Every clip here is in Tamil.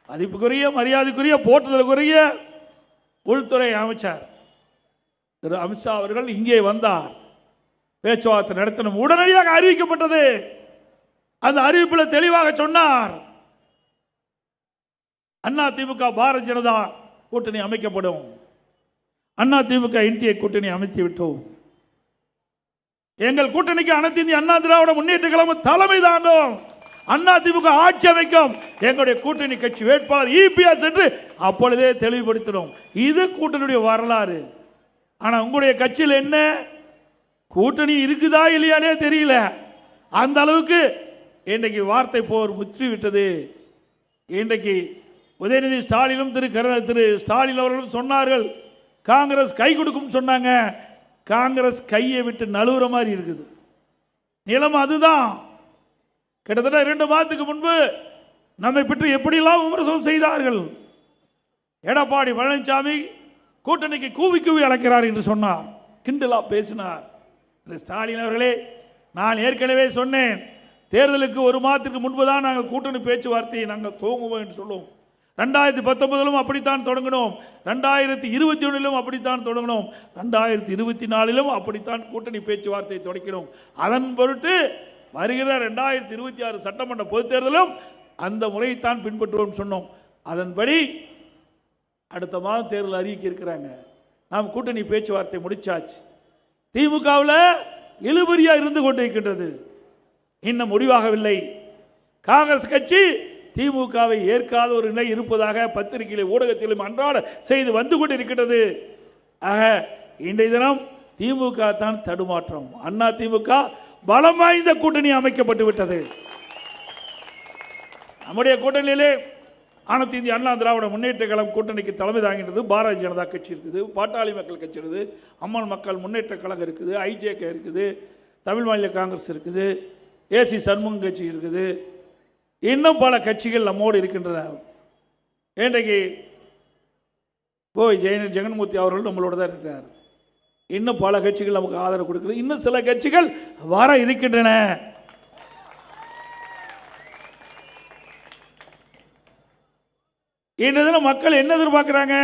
மதிப்புக்குரிய மரியாதைக்குரிய போற்றுதலுக்குரிய உள்துறை அமைச்சர் திரு அமித்ஷா அவர்கள் இங்கே வந்தார். பேச்சுவார்த்தை நடத்தணும். உடனடியாக அறிவிக்கப்பட்டது. அந்த அறிவிப்பில் தெளிவாக சொன்னார், அண்ணா திமுக பாரதிய ஜனதா கூட்டணி அமைக்கப்படும். அண்ணா திமுக என்டிஏ கூட்டணி அமைத்து விட்டோம். எங்கள் கூட்டணிக்கு அனைத்து இந்திய அண்ணா திராவிட முன்னேற்ற கழகம் தலைமை தாங்கும். அண்ணா திமுக ஆட்சி அமைக்கும். எங்களுடைய கூட்டணி கட்சி வேட்பாளர் இபிஎஸ் என்று அப்பொழுதே தெளிவுபடுத்தினோம். இது கூட்டணியுடைய வரலாறு. ஆனால் உங்களுடைய கட்சியில் என்ன கூட்டணி இருக்குதா இல்லையானே தெரியல. அந்த அளவுக்கு இன்றைக்கு வார்த்தை போர் முற்றி விட்டது. இன்றைக்கு உதயநிதி ஸ்டாலினும் திரு ஸ்டாலின் அவர்களும் சொன்னார்கள், காங்கிரஸ் கை கொடுக்கும் சொன்னாங்க. காங்கிரஸ் கையை விட்டு நழுவுற மாதிரி இருக்குது நிலைமை. அதுதான் கிட்டத்தட்ட 2 மாதத்துக்கு முன்பு நம்மை பற்றி எப்படியெல்லாம் விமர்சனம் செய்தார்கள். எடப்பாடி பழனிசாமி கூட்டணிக்கு கூவி கூவி அழைக்கிறார் என்று சொன்னார், கிண்டலா பேசினார். ஸ்டாலின் அவர்களே, நான் ஏற்கனவே சொன்னேன், தேர்தலுக்கு 1 மாதத்திற்கு முன்பு தான் நாங்கள் கூட்டணி பேச்சுவார்த்தையை நாங்கள் துவங்குவோம் என்று சொல்லுவோம். 2019 அப்படித்தான் தொடங்கினோம், 2021 அப்படித்தான் தொடங்கினோம், 2024 அப்படித்தான் கூட்டணி பேச்சுவார்த்தை தொடங்கினோம். அதன் பொருட்டு வருகிற 2026 சட்டமன்ற பொதுத் தேர்தலும் அந்த முறையைத்தான் பின்பற்றுவோம் சொன்னோம். அதன்படி அடுத்த மாதம் தேர்தல் அறிவிக்க இருக்கிறாங்க. நாம் கூட்டணி பேச்சுவார்த்தை முடிச்சாச்சு. திமுகவில் இழுபறியா இருந்து கொண்டிருக்கின்றது, இன்னும் முடிவாகவில்லை. காங்கிரஸ் கட்சி திமுகவை ஏற்காத ஒரு நிலை இருப்பதாக பத்திரிகையிலும் ஊடகத்திலும் அன்றாட செய்து வந்து கொண்டிருக்கிறது. ஆக இன்றைய தினம் திமுக தான் தடுமாற்றம். அண்ணா திமுக பலம் வாய்ந்த கூட்டணி அமைக்கப்பட்டு விட்டது. நம்முடைய கூட்டணியிலே அனைத்து இந்திய அண்ணா திராவிட முன்னேற்ற கழகம் கூட்டணிக்கு தலைமை தாங்கின்றது. பாரதிய ஜனதா கட்சி இருக்குது, பாட்டாளி மக்கள் கட்சி இருக்குது, அம்மாள் மக்கள் முன்னேற்ற கழகம் இருக்குது, ஐஜேகே இருக்குது, தமிழ் மாநில காங்கிரஸ் இருக்குது, ஏசி சண்முகம் கட்சி இருக்குது, இன்னும் பல கட்சிகள் நம்மோடு இருக்கின்றன. இன்றைக்கு ஜெகன்மூர்த்தி அவர்கள் நம்மளோட தான் இருக்கிறார். இன்னும் பல கட்சிகள் நமக்கு ஆதரவு கொடுக்கிறது. இன்னும் சில கட்சிகள் வர இருக்கின்றன. இன்றைய மக்கள் என்ன எதிர்பார்க்கிறாங்க?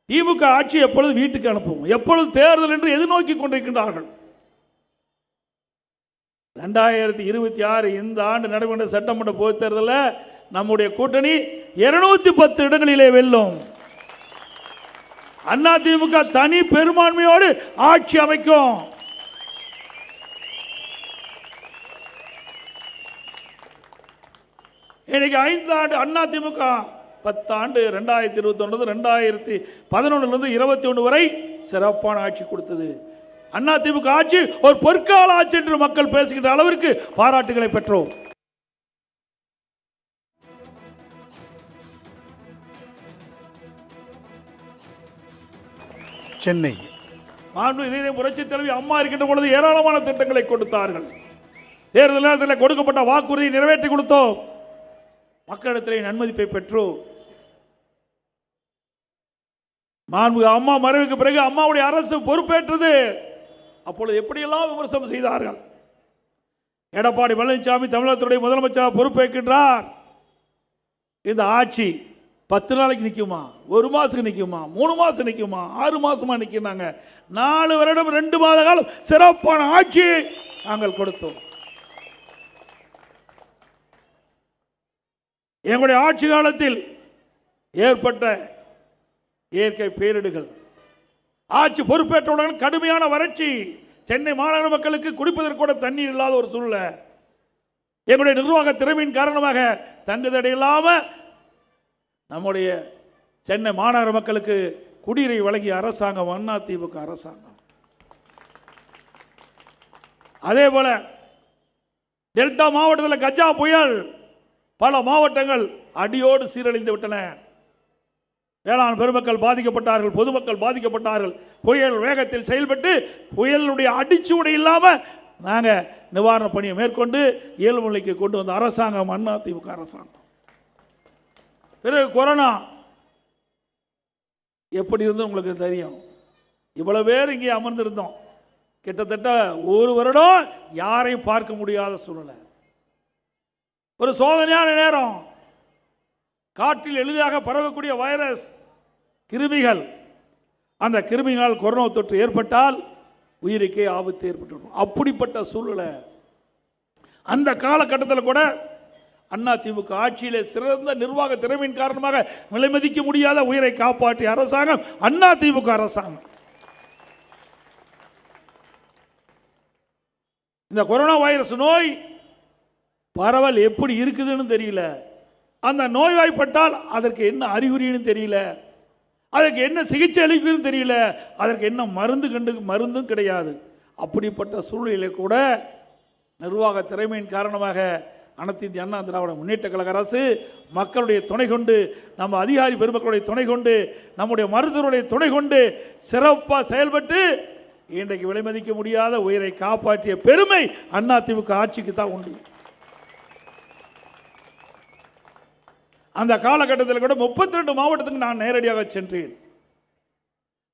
திமுக ஆட்சி எப்பொழுது வீட்டுக்கு அனுப்புவோம், எப்பொழுது தேர்தல் என்று எதிர்நோக்கி கொண்டிருக்கின்றார்கள். 2026 இந்த ஆண்டு நடைபெற்ற சட்டமன்ற பொதுத் தேர்தலில் நம்முடைய கூட்டணி 210 இடங்களிலே வெல்லும். அண்ணா திமுக தனி பெரும்பான்மையோடு ஆட்சி அமைக்கும். இன்னைக்கு 5 ஆண்டு அண்ணா திமுக 10 ஆண்டு 2021 2011 21 வரை சிறப்பான ஆட்சி கொடுத்தது. அண்ணா திமுக ஆட்சி ஒரு பொற்கால ஆட்சி என்று மக்கள் பேசுகின்ற அளவிற்கு பாராட்டுகளை பெற்றோம். சென்னை புரட்சி தலைவி அம்மா இருக்கின்ற பொழுது ஏராளமான திட்டங்களை கொடுத்தார்கள். தேர்தல் நேரத்தில் கொடுக்கப்பட்ட வாக்குறுதியை நிறைவேற்றி கொடுத்தோம். மக்களிடத்திலே நன்மதிப்பை பெற்றோம். அம்மா மறைவுக்கு பிறகு அம்மாவுடைய அரசு பொறுப்பேற்றது. அப்பொழுது எப்படியெல்லாம் விமர்சனம் செய்தார்கள். எடப்பாடி பழனிசாமி தமிழகத்துடைய முதலமைச்சராக பொறுப்பேற்கின்றார். இந்த ஆட்சி 10 நாளைக்கு நிற்குமா, 1 மாசத்துக்கு நிற்குமா, 3 மாசம் நிற்குமா, 6 மாசமா நிற்கிறாங்க. 4 வருடம் 2 மாத காலம் சிறப்பான ஆட்சி நாங்கள் கொடுத்தோம். எங்களுடைய ஆட்சி காலத்தில் ஏற்பட்ட இயற்கை பேரிடுகள், ஆட்சி பொறுப்பேற்றவுடன் கடுமையான வறட்சி, சென்னை மாநகர மக்களுக்கு குடிப்பதற்கு கூட தண்ணீர் இல்லாத ஒரு சூழ்நிலை. எங்களுடைய நிர்வாக திறமையின் காரணமாக தங்குதடை இல்லாமல் நம்முடைய சென்னை மாநகர மக்களுக்கு குடிநீரை வழங்கிய அரசாங்கம் அண்ணா திமுக அரசாங்கம். அதே போல டெல்டா மாவட்டத்தில் கஜா புயல் பல மாவட்டங்கள் அடியோடு சீரழிந்து விட்டன. வேளாண் பெருமக்கள் பாதிக்கப்பட்டார்கள், பொதுமக்கள் பாதிக்கப்பட்டார்கள். புயல் வேகத்தில் செயல்பட்டு புயலுடைய அடிச்சுவடை இல்லாமல் நாங்கள் நிவாரண பணியை மேற்கொண்டு இயல்பு நிலைக்கு கொண்டு வந்த அரசாங்கம் அண்ணா திமுக அரசாங்கம். பிறகு கொரோனா எப்படி இருந்து உங்களுக்கு தெரியும். இவ்வளவு பேர் இங்கே அமர்ந்திருந்தோம். கிட்டத்தட்ட 1 வருடம் யாரையும் பார்க்க முடியாத சூழ்நிலை, ஒரு சோதனையான நேரம். காற்றில் எளிதாக பரவக்கூடிய வைரஸ் கிருமிகள், அந்த கிருமிகளால் கொரோனா தொற்று ஏற்பட்டால் உயிருக்கே ஆபத்து ஏற்பட்டுவிடும். அப்படிப்பட்ட சூழ்நிலை. அந்த காலகட்டத்தில் கூட அதிமுக ஆட்சியிலே சிறந்த நிர்வாக திறமையின் காரணமாக விலைமதிக்க முடியாத உயிரை காப்பாற்றிய அரசாங்கம் அதிமுக அரசாங்கம். இந்த கொரோனா வைரஸ் நோய் பரவல் எப்படி இருக்குதுன்னு தெரியல. அந்த நோய்வாய்ப்பட்டால் அதற்கு என்ன அறிகுறின்னு தெரியல, அதற்கு என்ன சிகிச்சை அளிக்குதுன்னு தெரியல, அதற்கு என்ன மருந்தும் கிடையாது. அப்படிப்பட்ட சூழ்நிலை கூட நிர்வாக திறமையின் காரணமாக அனைத்து இந்திய அண்ணா திராவிட முன்னேற்ற கழக அரசு மக்களுடைய துணை கொண்டு, நம்ம அதிகாரி பெருமக்களுடைய துணை கொண்டு, நம்முடைய மருத்துவருடைய துணை கொண்டு சிறப்பாக செயல்பட்டு இன்றைக்கு விலைமதிக்க முடியாத உயிரை காப்பாற்றிய பெருமை அதிமுக ஆட்சிக்கு தான் உண்டு. அந்த காலகட்டத்தில் கூட 32 மாவட்டத்துக்கு நான் நேரடியாக சென்றேன்.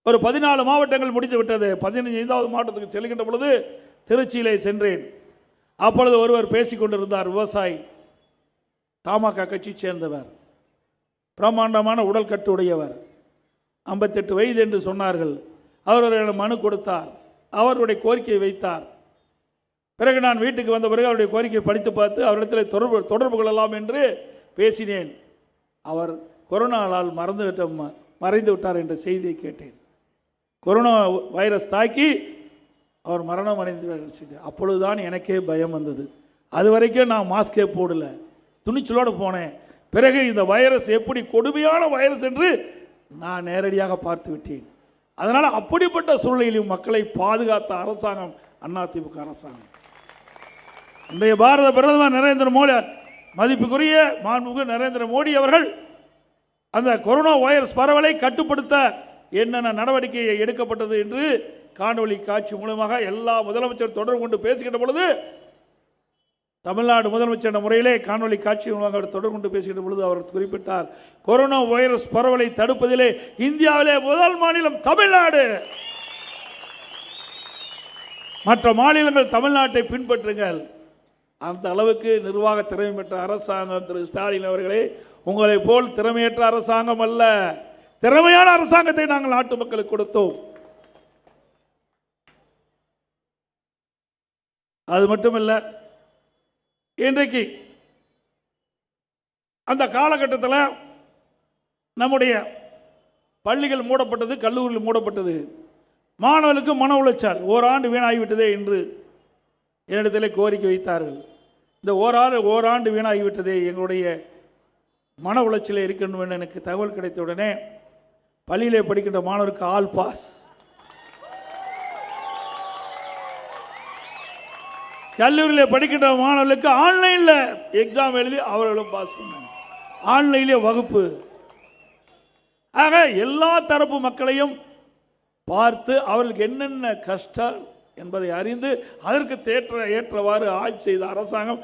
ஒரு 14 மாவட்டங்கள் முடித்து விட்டது. 15வது மாவட்டத்துக்கு செல்கின்ற பொழுது திருச்சியிலே சென்றேன். அப்பொழுது ஒருவர் பேசிக்கொண்டிருந்தார். விவசாயி, தமாக கட்சி சேர்ந்தவர், பிரம்மாண்டமான உடல் கட்டுடையவர், 58 வயது என்று சொன்னார்கள். அவர் மனு கொடுத்தார், அவருடைய கோரிக்கையை வைத்தார். பிறகு நான் வீட்டுக்கு வந்த பிறகு அவருடைய கோரிக்கையை படித்து பார்த்து அவரிடத்தில் தொடர்பு கொள்ளலாம் என்று பேசினேன். அவர் கொரோனாவால் மறைந்து விட்டார் என்ற செய்தியை கேட்டேன். கொரோனா வைரஸ் தாக்கி அவர் மரணம் அடைந்து. அப்பொழுதுதான் எனக்கே பயம் வந்தது. அது வரைக்கும் நான் மாஸ்கே போடல, துணிச்சலோடு போனேன். பிறகு இந்த வைரஸ் எப்படி கொடுமையான வைரஸ் என்று நான் நேரடியாக பார்த்து விட்டேன். அதனால் அப்படிப்பட்ட சூழ்நிலையிலும் மக்களை பாதுகாத்த அரசாங்கம் அதிமுக அரசாங்கம். இன்றைய பாரத பிரதமர் நரேந்திர மோடி, மதிப்புக்குரிய மாண்புமிகு நரேந்திர மோடி அவர்கள் அந்த கொரோனா வைரஸ் பரவலை கட்டுப்படுத்த என்னென்ன நடவடிக்கை எடுக்கப்பட்டது என்று காணொலி காட்சி மூலமாக எல்லா முதலமைச்சர் தொடர்பு கொண்டு பேசுகின்ற பொழுது, தமிழ்நாடு முதலமைச்சர் என்ற முறையிலே காணொலி காட்சி மூலமாக தொடர்பு கொண்டு பேசுகின்ற பொழுது அவர் குறிப்பிட்டார், கொரோனா வைரஸ் பரவலை தடுப்பதிலே இந்தியாவிலே முதல் மாநிலம் தமிழ்நாடு. மற்ற மாநிலங்கள் தமிழ்நாட்டை பின்பற்றுங்கள். அந்த அளவுக்கு நிர்வாக திறமை பெற்ற அரசாங்கம் திரு ஸ்டாலின் அவர்களே, உங்களை போல் திறமையற்ற அரசாங்கம் அல்ல, திறமையான அரசாங்கத்தை நாங்கள் நாட்டு மக்களுக்கு கொடுத்தோம். அது மட்டுமல்ல, இன்றைக்கு அந்த காலகட்டத்தில் நம்முடைய பள்ளிகள் மூடப்பட்டது, கல்லூரிகள் மூடப்பட்டது, மாணவர்களுக்கு மன உளைச்சல், ஓராண்டு வீணாகிவிட்டதே என்று என்னிடத்தில் கோரிக்கை வைத்தார்கள். இந்த ஓராண்டு வீணாகிவிட்டதே, எங்களுடைய மன உளைச்சல் இருக்கின்ற எனக்கு தகவல் கிடைத்தவுடனே பள்ளியிலே படிக்கின்ற மாணவருக்கு ஆல் பாஸ், கல்லூரியில் படிக்கின்ற மாணவர்களுக்கு ஆன்லைனில் எக்ஸாம் எழுதி அவர்களும் பாஸ் பண்ணாங்க, ஆன்லைனிலே வகுப்பு. ஆக எல்லா தரப்பு மக்களையும் பார்த்து அவர்களுக்கு என்னென்ன கஷ்டம் என்பதை அறிந்து அதற்கு ஏற்றவாறு ஆட்சி செய்த அரசாங்கம்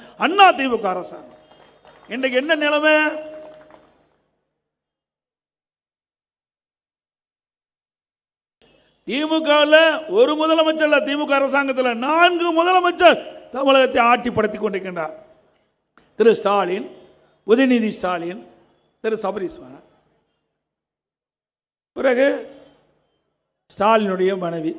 அதிமுக அரசாங்கம். இன்றைக்கு என்ன நிலைமை? திமுகவில் ஒரு முதலமைச்சர் இல்ல, திமுக அரசாங்கத்தில் 4 முதலமைச்சர் தமிழகத்தை ஆட்டி படுத்திக் கொண்டிருக்கின்றார். திரு ஸ்டாலின், உதயநிதி ஸ்டாலின், திரு சபரீஸ்வரன், பிறகு ஸ்டாலினுடைய மனைவி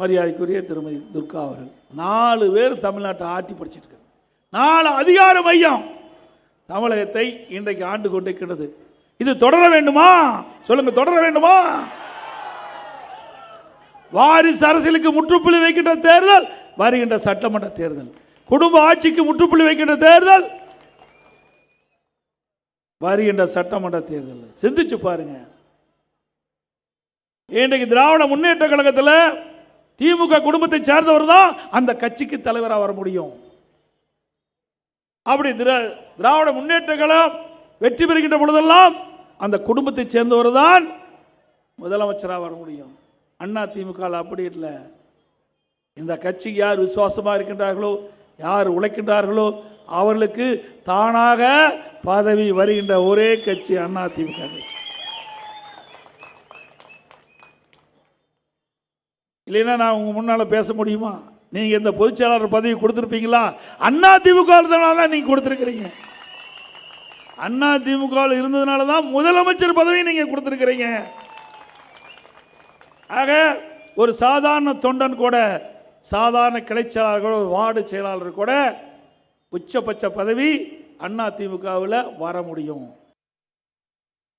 மரியாதைக்குரிய திருமதி துர்கா அவர்கள், 4 பேர் தமிழ்நாட்டை ஆட்டி படிச்சுட்டு இருக்காங்க. 4 அதிகார மையம் தமிழகத்தை இன்றைக்கு ஆண்டு கொண்டிருக்கிறது. இது தொடர வேண்டுமா? சொல்லுங்க, தொடர வேண்டுமா? வாரிசு அரசியலுக்கு முற்றுப்புள்ளி வைக்கின்ற தேர்தல் வருகின்ற சட்டமன்ற தேர்தல், குடும்ப ஆட்சிக்கு முற்றுப்புள்ளி வைக்கின்ற தேர்தல் வருகின்ற சட்டமன்ற தேர்தல். சிந்திச்சு பாருங்க. இன்றைக்கு திராவிட முன்னேற்ற கழகத்தில் திமுக குடும்பத்தை சேர்ந்தவர் தான் அந்த கட்சிக்கு தலைவராக வர முடியும். அப்படி திராவிட முன்னேற்ற கழகம் வெற்றி பெறுகின்ற பொழுதெல்லாம் அந்த குடும்பத்தை சேர்ந்தவர் தான் முதலமைச்சராக வர முடியும். அண்ணா திமுக அப்படி இல்லை. இந்த கட்சிக்கு யார் விசுவாசமாக இருக்கின்றார்களோ, யார் உழைக்கின்றார்களோ அவர்களுக்கு தானாக பதவி வருகின்ற ஒரே கட்சி அண்ணா திமுக. இல்லைன்னா நான் உங்க முன்னால பேச முடியுமா? நீங்க இந்த பொதுச்செயலாளர் பதவி கொடுத்திருப்பீங்களா? அண்ணா திமுக தான் நீங்க கொடுத்திருக்கிறீங்க. அண்ணா திமுக இருந்ததுனால தான் முதலமைச்சர் பதவியை நீங்க கொடுத்திருக்கிறீங்க. ஆக ஒரு சாதாரண தொண்டன் கூட, சாதாரண கிளை செயலாளர், வார்டு செயலாளர் கூட உச்சபட்ச பதவி அண்ணா திமுகவில் வர முடியும்.